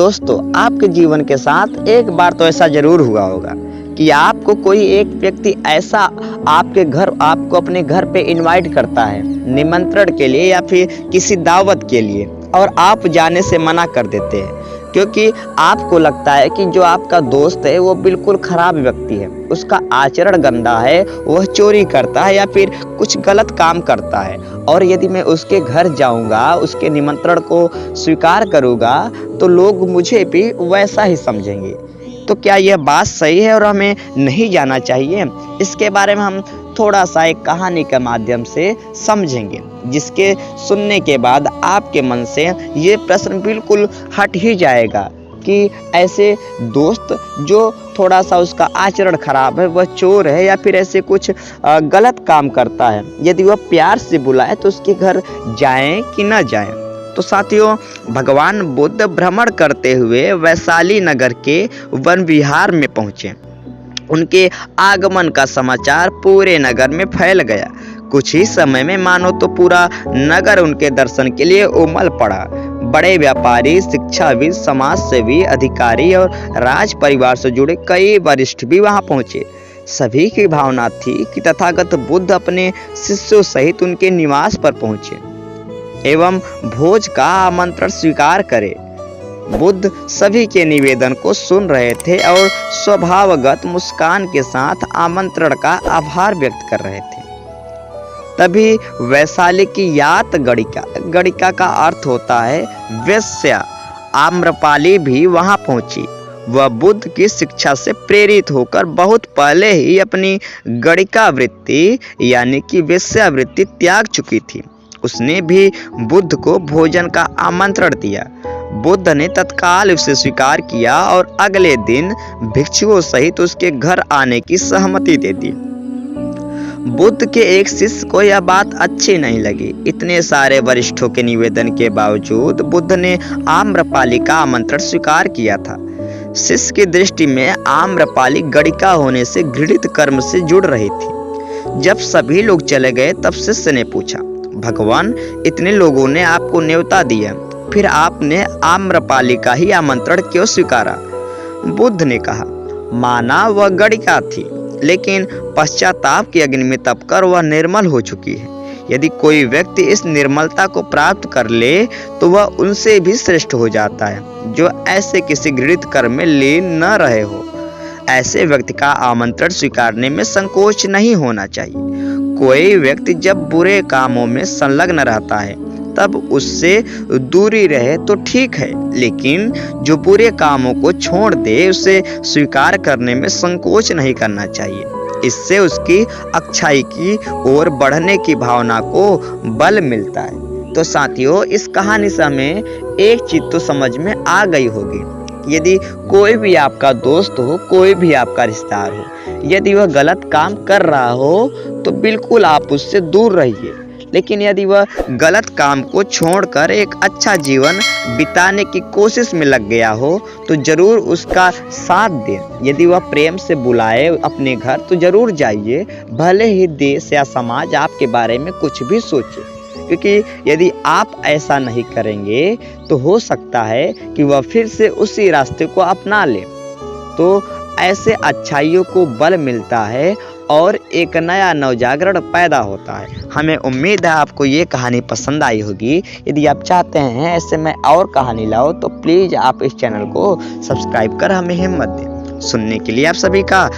दोस्तों, आपके जीवन के साथ एक बार तो ऐसा ज़रूर हुआ होगा कि आपको कोई एक व्यक्ति ऐसा आपके घर आपको अपने घर पे इनवाइट करता है निमंत्रण के लिए या फिर किसी दावत के लिए, और आप जाने से मना कर देते हैं क्योंकि आपको लगता है कि जो आपका दोस्त है वो बिल्कुल खराब व्यक्ति है, उसका आचरण गंदा है, वह चोरी करता है या फिर कुछ गलत काम करता है, और यदि मैं उसके घर जाऊंगा, उसके निमंत्रण को स्वीकार करूंगा तो लोग मुझे भी वैसा ही समझेंगे। तो क्या यह बात सही है और हमें नहीं जाना चाहिए? इसके बारे में हम थोड़ा सा एक कहानी के माध्यम से समझेंगे, जिसके सुनने के बाद आपके मन से ये प्रश्न बिल्कुल हट ही जाएगा कि ऐसे दोस्त जो थोड़ा सा उसका आचरण खराब है, वह चोर है या फिर ऐसे कुछ गलत काम करता है, यदि वह प्यार से बुलाए तो उसके घर जाएं कि न जाएं। तो साथियों, भगवान बुद्ध भ्रमण करते हुए वैशाली नगर के वन विहार में पहुंचे। उनके आगमन का समाचार पूरे नगर में फैल गया। कुछ ही समय में मानो तो पूरा नगर उनके दर्शन के लिए उमड़ पड़ा। बड़े व्यापारी, शिक्षाविद, समाजसेवी, अधिकारी और राज परिवार से जुड़े कई वरिष्ठ भी वहां पहुंचे। सभी की भावना थी कि तथागत बुद्ध अपने शिष्यों सहित उनके निवास पर पहुंचे एवं भोज का आमंत्रण स्वीकार करे। बुद्ध सभी के निवेदन को सुन रहे थे और स्वभावगत मुस्कान के साथ आमंत्रण का आभार व्यक्त कर रहे थे। तभी वैशाली की यात गणिका का अर्थ होता है वेश्या, आम्रपाली भी वहां पहुंची। वह बुद्ध की शिक्षा से प्रेरित होकर बहुत पहले ही अपनी गणिका वृत्ति यानी कि वेश्यावृत्ति त्याग चुकी थी। उसने भी बुद्ध को भोजन का आमंत्रण दिया। बुद्ध ने तत्काल उसे स्वीकार किया और अगले दिन भिक्षुओं सहित उसके घर आने की सहमति दे दी। बुद्ध के एक शिष्य को यह बात अच्छी नहीं लगी। इतने सारे वरिष्ठों के निवेदन के बावजूद बुद्ध ने आम्रपाली का आमंत्रण स्वीकार किया था। शिष्य की दृष्टि में आम्रपाली गणिका होने से घृणित कर्म से जुड़ रही थी। जब सभी लोग चले गए तब शिष्य ने पूछा, भगवान, इतने लोगों ने आपको न्योता दिया, फिर आपने आम्रपाली का ही आमंत्रण क्यों स्वीकारा? बुद्ध ने कहा, माना वह गणिका थी, लेकिन पश्चाताप की अग्नि में तपकर वह निर्मल हो चुकी है। यदि कोई व्यक्ति इस निर्मलता को प्राप्त कर ले तो वह उनसे भी श्रेष्ठ हो जाता है जो ऐसे किसी घृणित कर्म में लीन न रहे हो। ऐसे व्यक्ति का आमंत्रण स्वीकारने में संकोच नहीं होना चाहिए। कोई व्यक्ति जब बुरे कामों में संलग्न रहता है तब उससे दूरी रहे तो ठीक है, लेकिन जो बुरे कामों को छोड़ दे उसे स्वीकार करने में संकोच नहीं करना चाहिए। इससे उसकी अच्छाई की ओर बढ़ने की भावना को बल मिलता है। तो साथियों, इस कहानी से हमें एक चीज तो समझ में आ गई होगी, यदि कोई भी आपका दोस्त हो, कोई भी आपका रिश्तेदार हो, यदि वह गलत काम कर रहा हो तो बिल्कुल आप उससे दूर रहिए, लेकिन यदि वह गलत काम को छोड़कर एक अच्छा जीवन बिताने की कोशिश में लग गया हो तो जरूर उसका साथ दें। यदि वह प्रेम से बुलाए अपने घर तो जरूर जाइए, भले ही देश या समाज आपके बारे में कुछ भी सोचे, क्योंकि यदि आप ऐसा नहीं करेंगे तो हो सकता है कि वह फिर से उसी रास्ते को अपना ले। तो ऐसे अच्छाइयों को बल मिलता है और एक नया नवजागरण पैदा होता है। हमें उम्मीद है आपको ये कहानी पसंद आई होगी। यदि आप चाहते हैं ऐसे मैं और कहानी लाओ तो प्लीज़ आप इस चैनल को सब्सक्राइब कर हमें हिम्मत दें। सुनने के लिए आप सभी का